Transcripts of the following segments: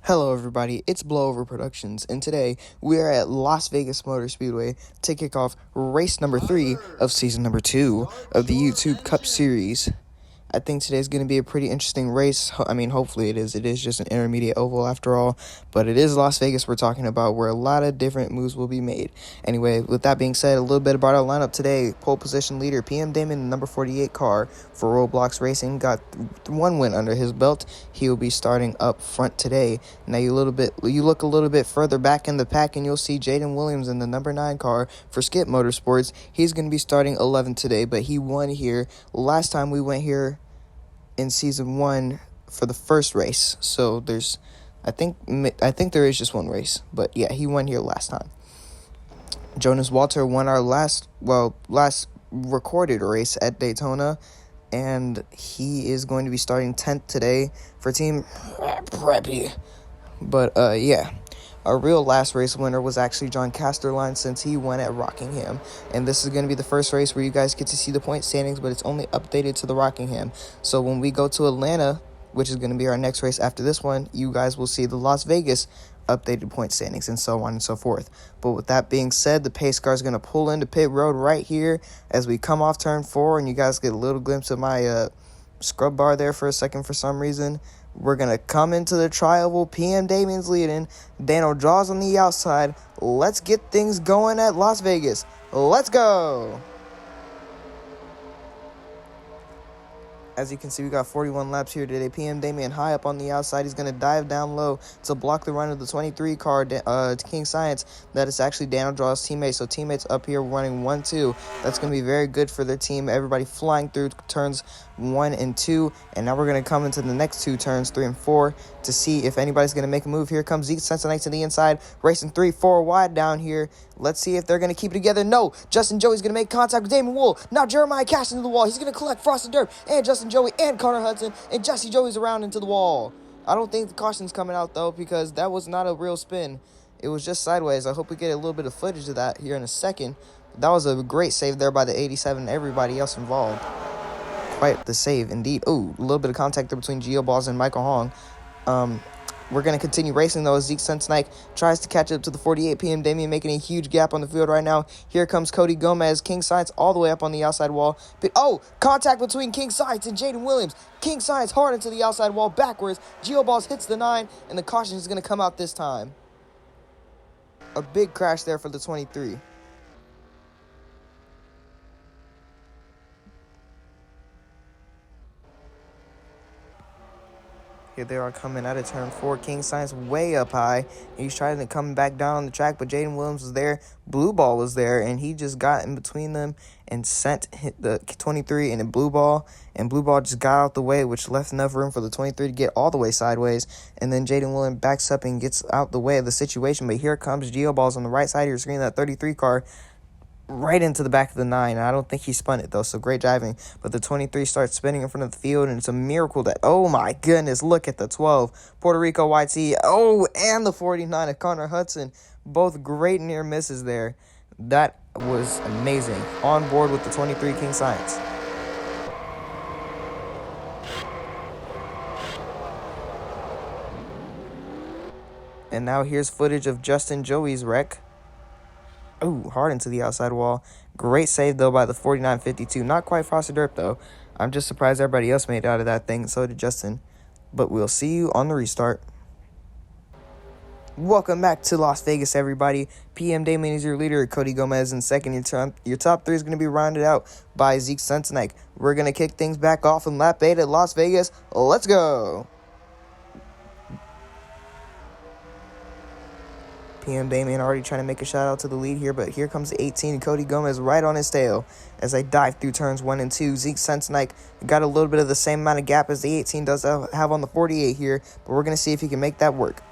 Hello everybody, it's Blowover Productions, and today we are at Las Vegas Motor Speedway to kick off race number 3 of season number 2 of the YouTube Cup Series. I think today's going to be a pretty interesting race. I mean, hopefully it is. It is just an intermediate oval after all, but it is Las Vegas we're talking about, where a lot of different moves will be made. Anyway, with that being said, a little bit about our lineup today. Pole position leader PM Damon, number 48 car for Roblox Racing, got one win under his belt. He will be starting up front today. Now you look a little bit further back in the pack, and you'll see Jaden Williams in the number 9 car for Skip Motorsports. He's going to be starting 11 today, but he won here last time we went here in season 1 for the first race. So I think there is just one race, but yeah, he won here last time. Jonas Walter won our last recorded race at Daytona, and he is going to be starting 10th today for Team Preppy. But yeah, our real last race winner was actually John Casterline, since he won at Rockingham. And this is going to be the first race where you guys get to see the point standings, but it's only updated to the Rockingham. So when we go to Atlanta, which is going to be our next race after this one, you guys will see the Las Vegas updated point standings and so on and so forth. But with that being said, the pace car is going to pull into pit road right here as we come off turn 4, and you guys get a little glimpse of my scrub bar there for a second for some reason. We're going to come into the tri-oval. PM Damien's leading. Daniel draws on the outside. Let's get things going at Las Vegas. Let's go. As you can see, we got 41 laps here today. PM Damien high up on the outside. He's going to dive down low to block the run of the 23 car, King Science. That is actually Daniel Draw's teammate. So teammates up here running 1-2. That's going to be very good for their team. Everybody flying through turns 1 and 2. And now we're going to come into the next 2 turns, 3 and 4, to see if anybody's going to make a move. Here comes Zeke Sensenite to the inside, racing 3-4 wide down here. Let's see if they're going to keep it together. No, Justin Joey's going to make contact with Damon Wool. Now Jeremiah Cash into the wall. He's going to collect Frosted Dirt and Justin Joey and Connor Hudson, and Jesse Joey's around into the wall. I don't think the caution's coming out, though, because that was not a real spin. It was just sideways. I hope we get a little bit of footage of that here in a second. That was a great save there by the 87 and everybody else involved. Quite the save, indeed. Oh, a little bit of contact there between Geo Balls and Michael Hong. We're going to continue racing, though, as Zeke Sensenike tries to catch up to the 48 PM Damien, making a huge gap on the field right now. Here comes Cody Gomez. King Science all the way up on the outside wall. But, oh, contact between King Science and Jaden Williams. King Science hard into the outside wall backwards. Geo Balls hits the 9, and the caution is going to come out this time. A big crash there for the 23. Here they are coming out of turn 4. King Science way up high. He's trying to come back down on the track, but Jaden Williams was there. Blue Ball was there, and he just got in between them and hit the 23 in a Blue Ball. And Blue Ball just got out the way, which left enough room for the 23 to get all the way sideways. And then Jaden Williams backs up and gets out the way of the situation. But here comes Geo Balls on the right side of your screen, that 33 car, right into the back of the 9. I don't think he spun it, though, so great driving. But the 23 starts spinning in front of the field, and it's a miracle that, oh my goodness, look at the 12. Puerto Rico YT, oh, and the 49 of Connor Hudson. Both great near misses there. That was amazing. On board with the 23 King Science. And now here's footage of Justin Joey's wreck. Oh, hard into the outside wall. Great save, though, by the 49-52. Not quite Frosted Dirt, though. I'm just surprised everybody else made it out of that thing. So did Justin. But we'll see you on the restart. Welcome back to Las Vegas, everybody. PM Damien is your leader. Cody Gomez in second. Your top 3 is going to be rounded out by Zeke Sensenike. We're going to kick things back off in lap 8 at Las Vegas. Let's go. PM Damien already trying to make a shout out to the lead here, but here comes the 18, Cody Gomez, right on his tail as they dive through turns 1 and 2. Zeke Sensenike got a little bit of the same amount of gap as the 18 does have on the 48 here, but we're going to see if he can make that work.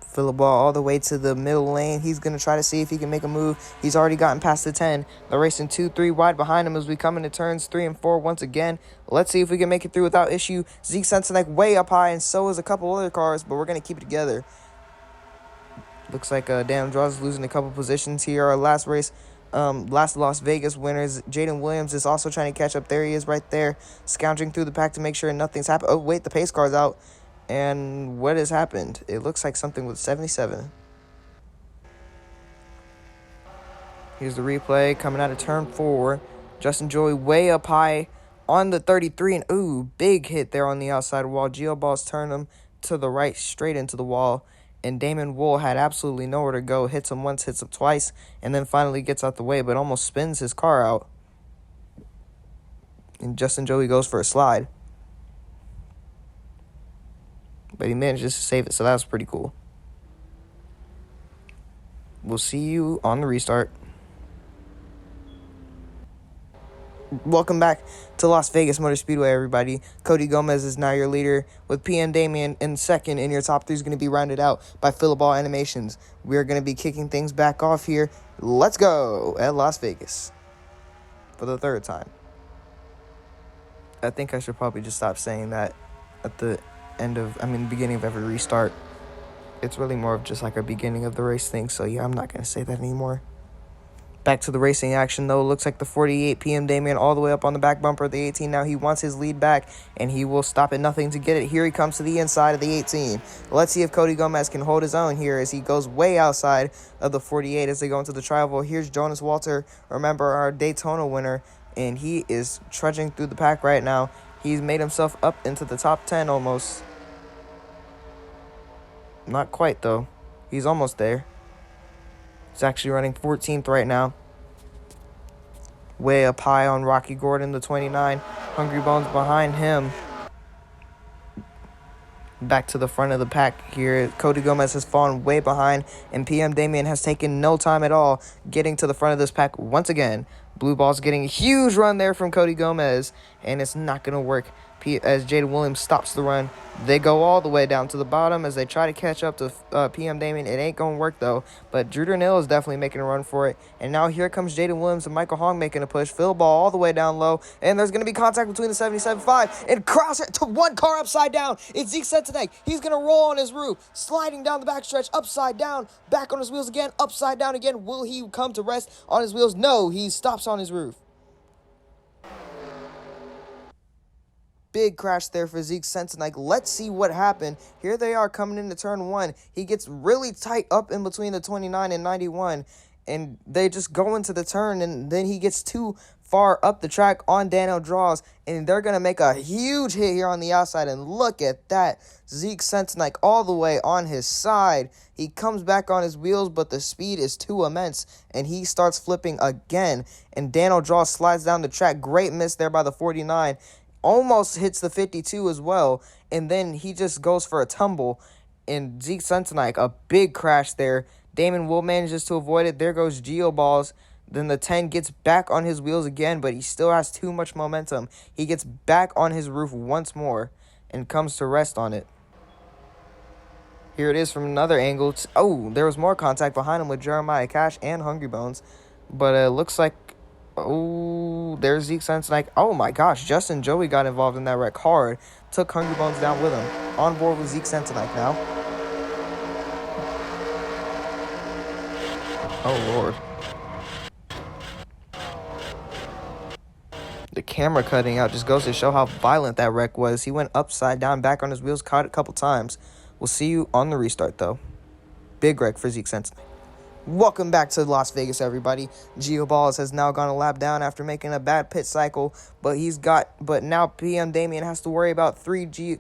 Fill the ball all the way to the middle lane. He's going to try to see if he can make a move. He's already gotten past the 10. They're racing 2-3 wide behind him as we come into turns 3 and 4 once again. Let's see if we can make it through without issue. Zeke Sensenike way up high, and so is a couple other cars, but we're going to keep it together. Looks like Dan Draws is losing a couple positions here. Our last race, last Las Vegas winners, Jaden Williams is also trying to catch up. There he is right there, scounging through the pack to make sure nothing's happened. Oh, wait, the pace car's out. And what has happened? It looks like something with 77. Here's the replay coming out of turn 4. Justin Joey way up high on the 33. And ooh, big hit there on the outside wall. Geoballs turn him to the right, straight into the wall. And Damon Wool had absolutely nowhere to go. Hits him once, hits him twice, and then finally gets out the way, but almost spins his car out. And Justin Joey goes for a slide. But he manages to save it, so that was pretty cool. We'll see you on the restart. Welcome back to Las Vegas Motor Speedway, everybody. Cody Gomez is now your leader, with PM Damien in second, and your top 3 is going to be rounded out by Philiball Animations. We're going to be kicking things back off here. Let's go at Las Vegas for the 3rd time. I think I should probably just stop saying that at the beginning of every restart. It's really more of just like a beginning of the race thing, so yeah, I'm not going to say that anymore. Back to the racing action, though. It looks like the 48 PM Damien all the way up on the back bumper of the 18. Now he wants his lead back, and he will stop at nothing to get it. Here he comes to the inside of the 18. Let's see if Cody Gomez can hold his own here as he goes way outside of the 48 as they go into the tri-oval. Here's Jonas Walter, remember, our Daytona winner, and he is trudging through the pack right now. He's made himself up into the top 10 almost. Not quite, though. He's almost there. He's actually running 14th right now. Way up high on Rocky Gordon, the 29. Hungry Bones behind him. Back to the front of the pack here. Cody Gomez has fallen way behind, and PM Damien has taken no time at all getting to the front of this pack once again. Blue Ball's getting a huge run there from Cody Gomez, and it's not going to work as Jaden Williams stops the run. They go all the way down to the bottom as they try to catch up to PM Damien. It ain't going to work, though. But Drew Darnell is definitely making a run for it. And now here comes Jaden Williams and Michael Hong making a push. Phil Ball all the way down low. And there's going to be contact between the 77.5 and cross it to one car upside down. It's Zeke Sentenek. He's going to roll on his roof, sliding down the backstretch, upside down, back on his wheels again, upside down again. Will he come to rest on his wheels? No, he stops on his roof. Big crash there for Zeke Sentenek. Let's see what happened. Here they are coming into turn 1. He gets really tight up in between the 29 and 91, and they just go into the turn, and then he gets too far up the track on Daniel Draws, and they're going to make a huge hit here on the outside, and look at that. Zeke Sentenek all the way on his side. He comes back on his wheels, but the speed is too immense, and he starts flipping again, and Daniel Draws slides down the track. Great miss there by the 49. Almost hits the 52 as well, and then he just goes for a tumble, and Zeke Sentenek, a big crash there. Damon Wool manages to avoid it. There goes Geoballs. Then the 10 gets back on his wheels again, but he still has too much momentum. He gets back on his roof once more and comes to rest on it. Here it is from another angle. Oh, there was more contact behind him with Jeremiah Cash and Hungry Bones, but it looks like, oh, there's Zeke Sentenek. Oh my gosh, Justin Joey got involved in that wreck hard. Took Hungry Bones down with him. On board with Zeke Sentenek now. Oh lord. The camera cutting out just goes to show how violent that wreck was. He went upside down, back on his wheels, caught it a couple times. We'll see you on the restart, though. Big wreck for Zeke Sentenek. Welcome back to Las Vegas, everybody. Geoballs has now gone a lap down after making a bad pit cycle, but now PM Damien has to worry about 3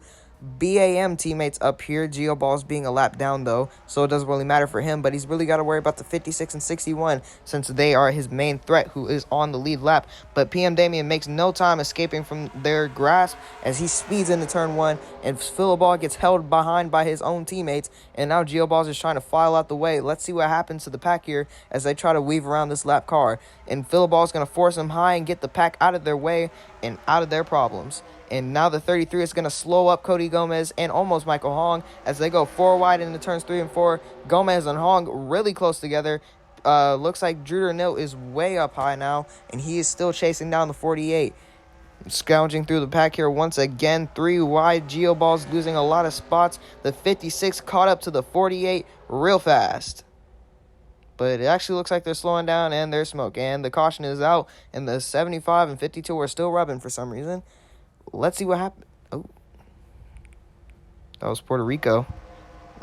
BAM teammates up here. Geoballs being a lap down, though, so it doesn't really matter for him, but he's really got to worry about the 56 and 61 since they are his main threat, who is on the lead lap. But PM Damien makes no time escaping from their grasp as he speeds into turn 1, and Philiball gets held behind by his own teammates, and now Geoballs is trying to file out the way. Let's see what happens to the pack here as they try to weave around this lap car, and Philiball is going to force him high and get the pack out of their way and out of their problems. And now the 33 is going to slow up Cody Gomez and almost Michael Hong as they go 4 wide into turns 3 and 4. Gomez and Hong really close together. Looks like Drew Darnell is way up high now, and he is still chasing down the 48. Scounging through the pack here once again. 3 wide. Geoballs losing a lot of spots. The 56 caught up to the 48 real fast. But it actually looks like they're slowing down and they're smoke. And the caution is out, and the 75 and 52 are still rubbing for some reason. Let's see what happens. Oh. That was Puerto Rico.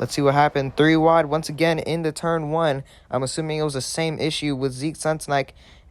Let's see what happened. 3 wide once again into turn 1. I'm assuming it was the same issue with Zeke Sunsnike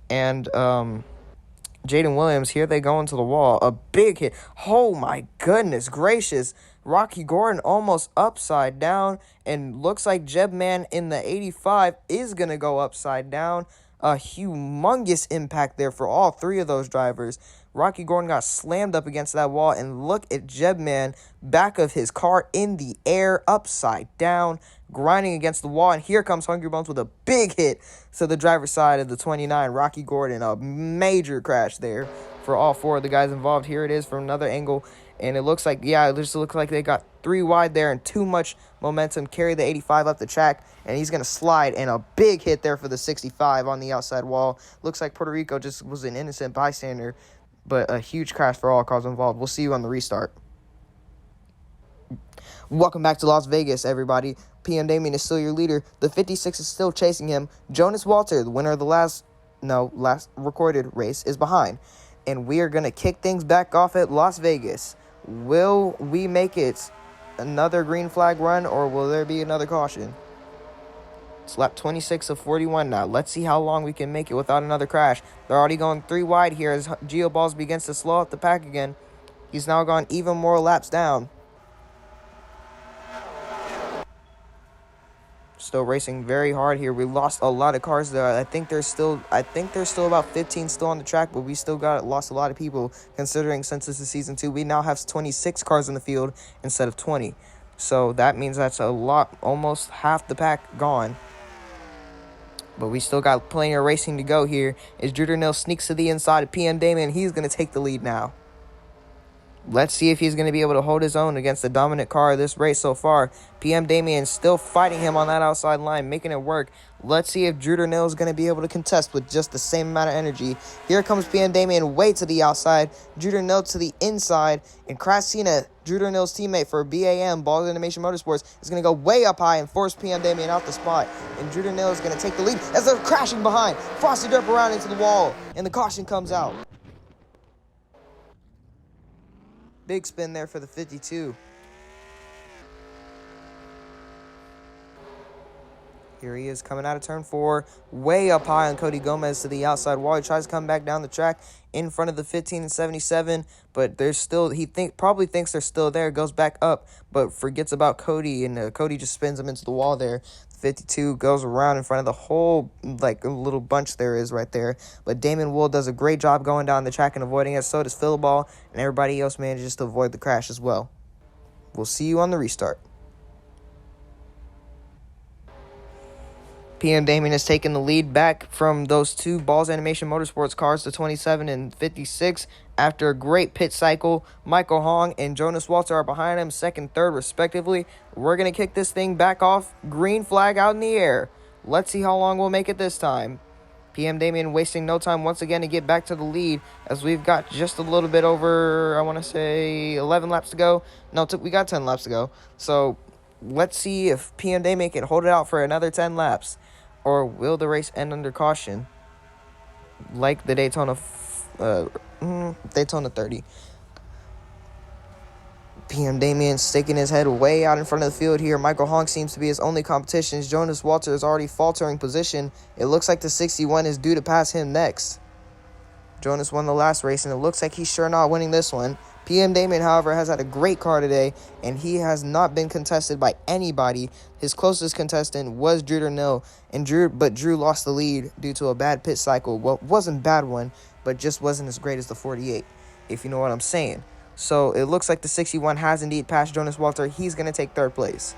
and Jaden Williams. Here they go into the wall. A big hit. Oh my goodness gracious. Rocky Gordon almost upside down. And looks like Jebman in the 85 is going to go upside down. A humongous impact there for all 3 of those drivers. Rocky Gordon got slammed up against that wall, and look at Jebman, back of his car in the air, upside down, grinding against the wall, and here comes Hungry Bones with a big hit to the driver's side of the 29, Rocky Gordon. A major crash there for all 4 of the guys involved. Here it is from another angle, and it looks like, yeah, it just looks like they got 3 wide there and too much momentum. Carry the 85 up the track, and he's going to slide, and a big hit there for the 65 on the outside wall. Looks like Puerto Rico just was an innocent bystander, but a huge crash for all cars involved. We'll see you on the restart. Welcome back to Las Vegas, everybody. PM Damien is still your leader. The 56 is still chasing him. Jonas Walter, the winner of the last recorded race, is behind. And we are going to kick things back off at Las Vegas. Will we make it another green flag run, or will there be another caution? It's lap 26 of 41 now. Let's see how long we can make it without another crash. They're already going 3 wide here as Geo Balls begins to slow up the pack again. He's now gone even more laps down. Still racing very hard here. We lost a lot of cars there. I think there's still about 15 still on the track, but we still lost a lot of people, considering since this is season 2, we now have 26 cars in the field instead of 20. So that means that's a lot, almost half the pack gone. But we still got plenty of racing to go here. As Drew Darnell sneaks to the inside of PM Damien, he's going to take the lead now. Let's see if he's going to be able to hold his own against the dominant car of this race so far. PM Damien still fighting him on that outside line, making it work. Let's see if Drew Darnell is going to be able to contest with just the same amount of energy. Here comes PM Damien way to the outside. Drew Darnell to the inside. And Krasina, Drew Darnell's teammate for BAM, Balls Animation Motorsports, is going to go way up high and force PM Damien out the spot. And Drew Darnell is going to take the lead as they're crashing behind. Frosty Derp around into the wall. And the caution comes out. Big spin there for the 52. Here he is coming out of turn 4, way up high on Cody Gomez to the outside wall. He tries to come back down the track in front of the 15 and 77, but there's still, probably thinks they're still there, goes back up, but forgets about Cody, and Cody just spins him into the wall there. 52 goes around in front of the whole, like, little bunch there is right there. But Damon Wool does a great job going down the track and avoiding it. So does Philibal, and everybody else manages to avoid the crash as well. We'll see you on the restart. PM Damien has taken the lead back from those 2 Balls Animation Motorsports cars, the 27 and 56. After a great pit cycle, Michael Hong and Jonas Walter are behind him, 2nd, 3rd, respectively. We're going to kick this thing back off. Green flag out in the air. Let's see how long we'll make it this time. PM Damien wasting no time once again to get back to the lead, as we've got just a little bit over, I want to say, 11 laps to go. No, we got 10 laps to go. So let's see if PM Damien can hold it out for another 10 laps. Or will the race end under caution, like the Daytona 30? PM Damien sticking his head way out in front of the field here. Michael Honk seems to be his only competition. Jonas Walter is already faltering position. It looks like the 61 is due to pass him next. Jonas won the last race, and it looks like he's sure not winning this one. PM Damien, however, has had a great car today, and he has not been contested by anybody. His closest contestant was Drew Darnell, but Drew lost the lead due to a bad pit cycle. Well, it wasn't a bad one, but just wasn't as great as the 48, if you know what I'm saying. So it looks like the 61 has indeed passed Jonas Walter. He's going to take 3rd place,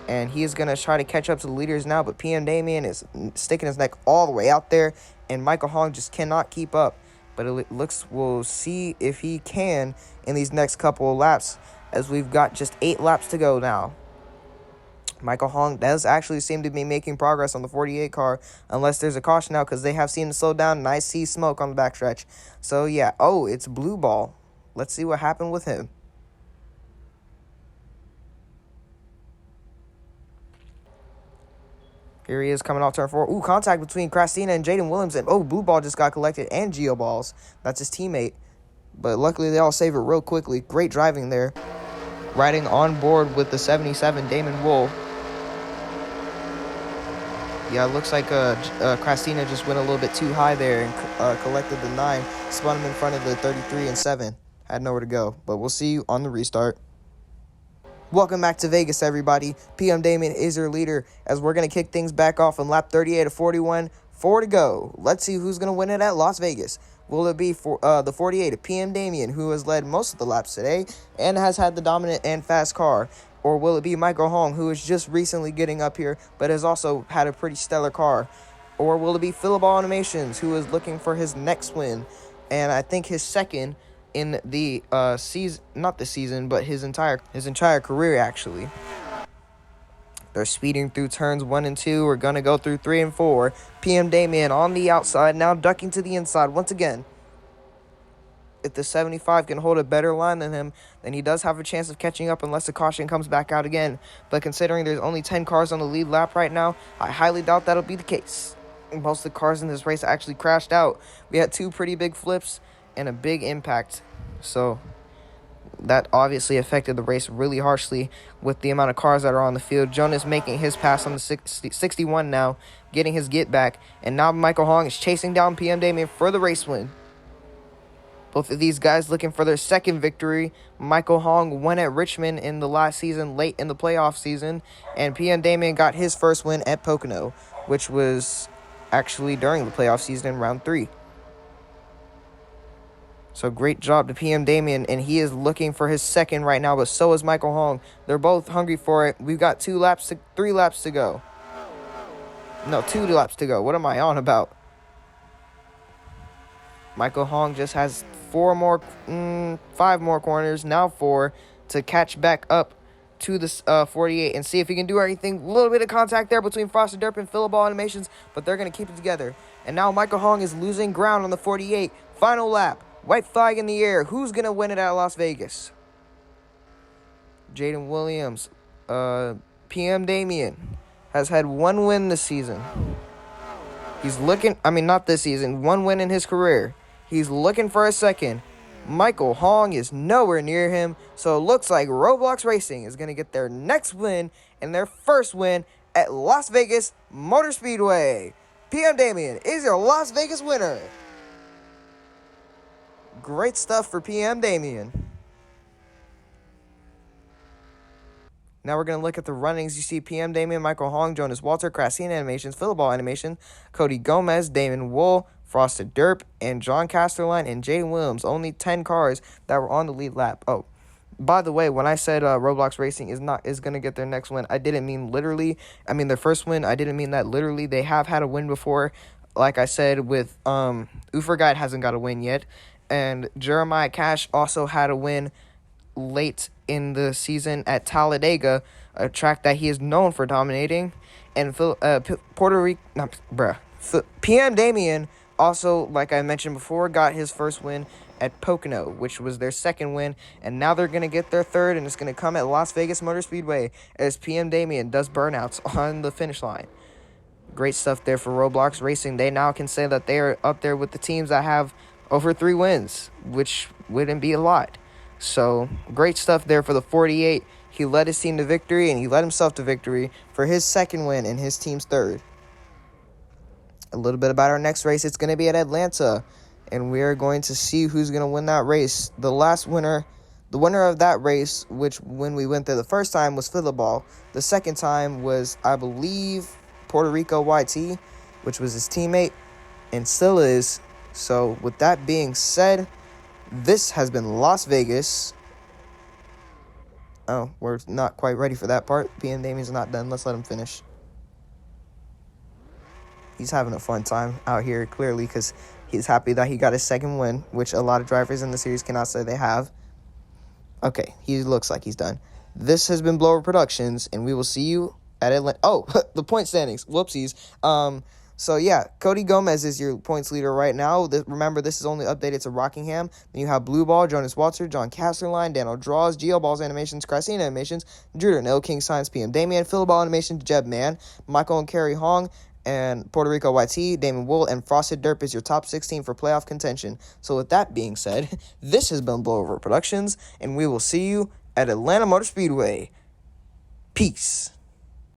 and he is going to try to catch up to the leaders now, but PM Damien is sticking his neck all the way out there, and Michael Hong just cannot keep up. But it looks, we'll see if he can in these next couple of laps, as we've got just 8 laps to go now. Michael Hong does actually seem to be making progress on the 48 car, unless there's a caution now, because they have seen it slow down, and I see smoke on the backstretch. So, yeah. Oh, it's Blue Ball. Let's see what happened with him. Here he is coming off turn 4. Ooh, contact between Krasina and Jaden Williams. And, Blue Ball just got collected, and Geo Balls. That's his teammate. But luckily, they all save it real quickly. Great driving there. riding on board with the 77, Damon Wool. Yeah, it looks like Krasina just went a little bit too high there and collected the 9. Spun him in front of the 33 and 7. Had nowhere to go, but we'll see you on the restart. Welcome back to Vegas, everybody. PM Damien is your leader as we're going to kick things back off on lap 38 of 41. 4 to go. Let's see who's going to win it at Las Vegas. Will it be for the 48 of PM Damien, who has led most of the laps today and has had the dominant and fast car? Or will it be Michael Hong, who is just recently getting up here but has also had a pretty stellar car? Or will it be Philibal Animations, who is looking for his next win, and I think his second in the season, not the season, but his entire career, actually. They're speeding through turns 1 and 2. We're going to go through 3 and 4. PM Damien on the outside, now ducking to the inside once again. If the 75 can hold a better line than him, then he does have a chance of catching up unless the caution comes back out again. But considering there's only 10 cars on the lead lap right now, I highly doubt that'll be the case. Most of the cars in this race actually crashed out. We had 2 pretty big flips and a big impact. So that obviously affected the race really harshly with the amount of cars that are on the field. Jonas making his pass on the 61 now, getting his get back. And now Michael Hong is chasing down PM Damien for the race win. Both of these guys looking for their second victory. Michael Hong won at Richmond in the last season, late in the playoff season. And PM Damien got his first win at Pocono, which was actually during the playoff season in round 3. So great job to PM Damien, and he is looking for his second right now, but so is Michael Hong. They're both hungry for it. We've got 3 laps to go. No, 2 laps to go. What am I on about? Michael Hong just has 5 more corners, now 4, to catch back up to the 48 and see if he can do anything. A little bit of contact there between Frosted Derp and Philibal Animations, but they're going to keep it together. And now Michael Hong is losing ground on the 48. Final lap. White flag in the air. Who's going to win it at Las Vegas? Jaden Williams. PM Damien has had 1 win this season. He's looking, not this season, 1 win in his career. He's looking for a second. Michael Hong is nowhere near him, so it looks like Roblox Racing is going to get their next win and their first win at Las Vegas Motor Speedway. PM Damien is your Las Vegas winner. Great stuff for PM Damien. Now we're going to look at the runnings. You see PM Damien, Michael Hong, Jonas Walter, Krasina Animations, Philibal Animation, Cody Gomez, Damon Wool, Frosted Derp, and John Casterline and Jaden Williams. Only 10 cars that were on the lead lap. Oh, by the way, when I said Roblox Racing is going to get their next win, I didn't mean literally. Their first win, I didn't mean that literally. They have had a win before. Like I said, with Ufer Guide hasn't got a win yet. And Jeremiah Cash also had a win late in the season at Talladega, a track that he is known for dominating. And PM Damien also, like I mentioned before, got his first win at Pocono, which was their second win. And now they're going to get their third, and it's going to come at Las Vegas Motor Speedway as PM Damien does burnouts on the finish line. Great stuff there for Roblox Racing. They now can say that they are up there with the teams that have over 3 wins, which wouldn't be a lot. So, great stuff there for the 48. He led his team to victory, and he led himself to victory for his second win and his team's third. A little bit about our next race. It's going to be at Atlanta, and we are going to see who's going to win that race. The winner of that race, which when we went there the first time, was Philibal. The second time was, I believe, Puerto Rico YT, which was his teammate, and still is. So, with that being said, this has been Las Vegas. Oh, we're not quite ready for that part. PM Damien's not done. Let's let him finish. He's having a fun time out here, clearly, because he's happy that he got his second win, which a lot of drivers in the series cannot say they have. Okay, he looks like he's done. This has been Blower Productions, and we will see you at Atlanta. Oh, the point standings. Whoopsies. So, yeah, Cody Gomez is your points leader right now. Remember, this is only updated to Rockingham. Then you have Blue Ball, Jonas Walter, John Casterline, Daniel Draws, Geo Balls Animations, Krasina Animations, Drew Nil, King Science, PM Damien, Philibal Animation, Jeb Man, Michael and Kerry Hong, and Puerto Rico YT, Damon Wool, and Frosted Derp is your top 16 for playoff contention. So, with that being said, this has been Blowover Productions, and we will see you at Atlanta Motor Speedway. Peace.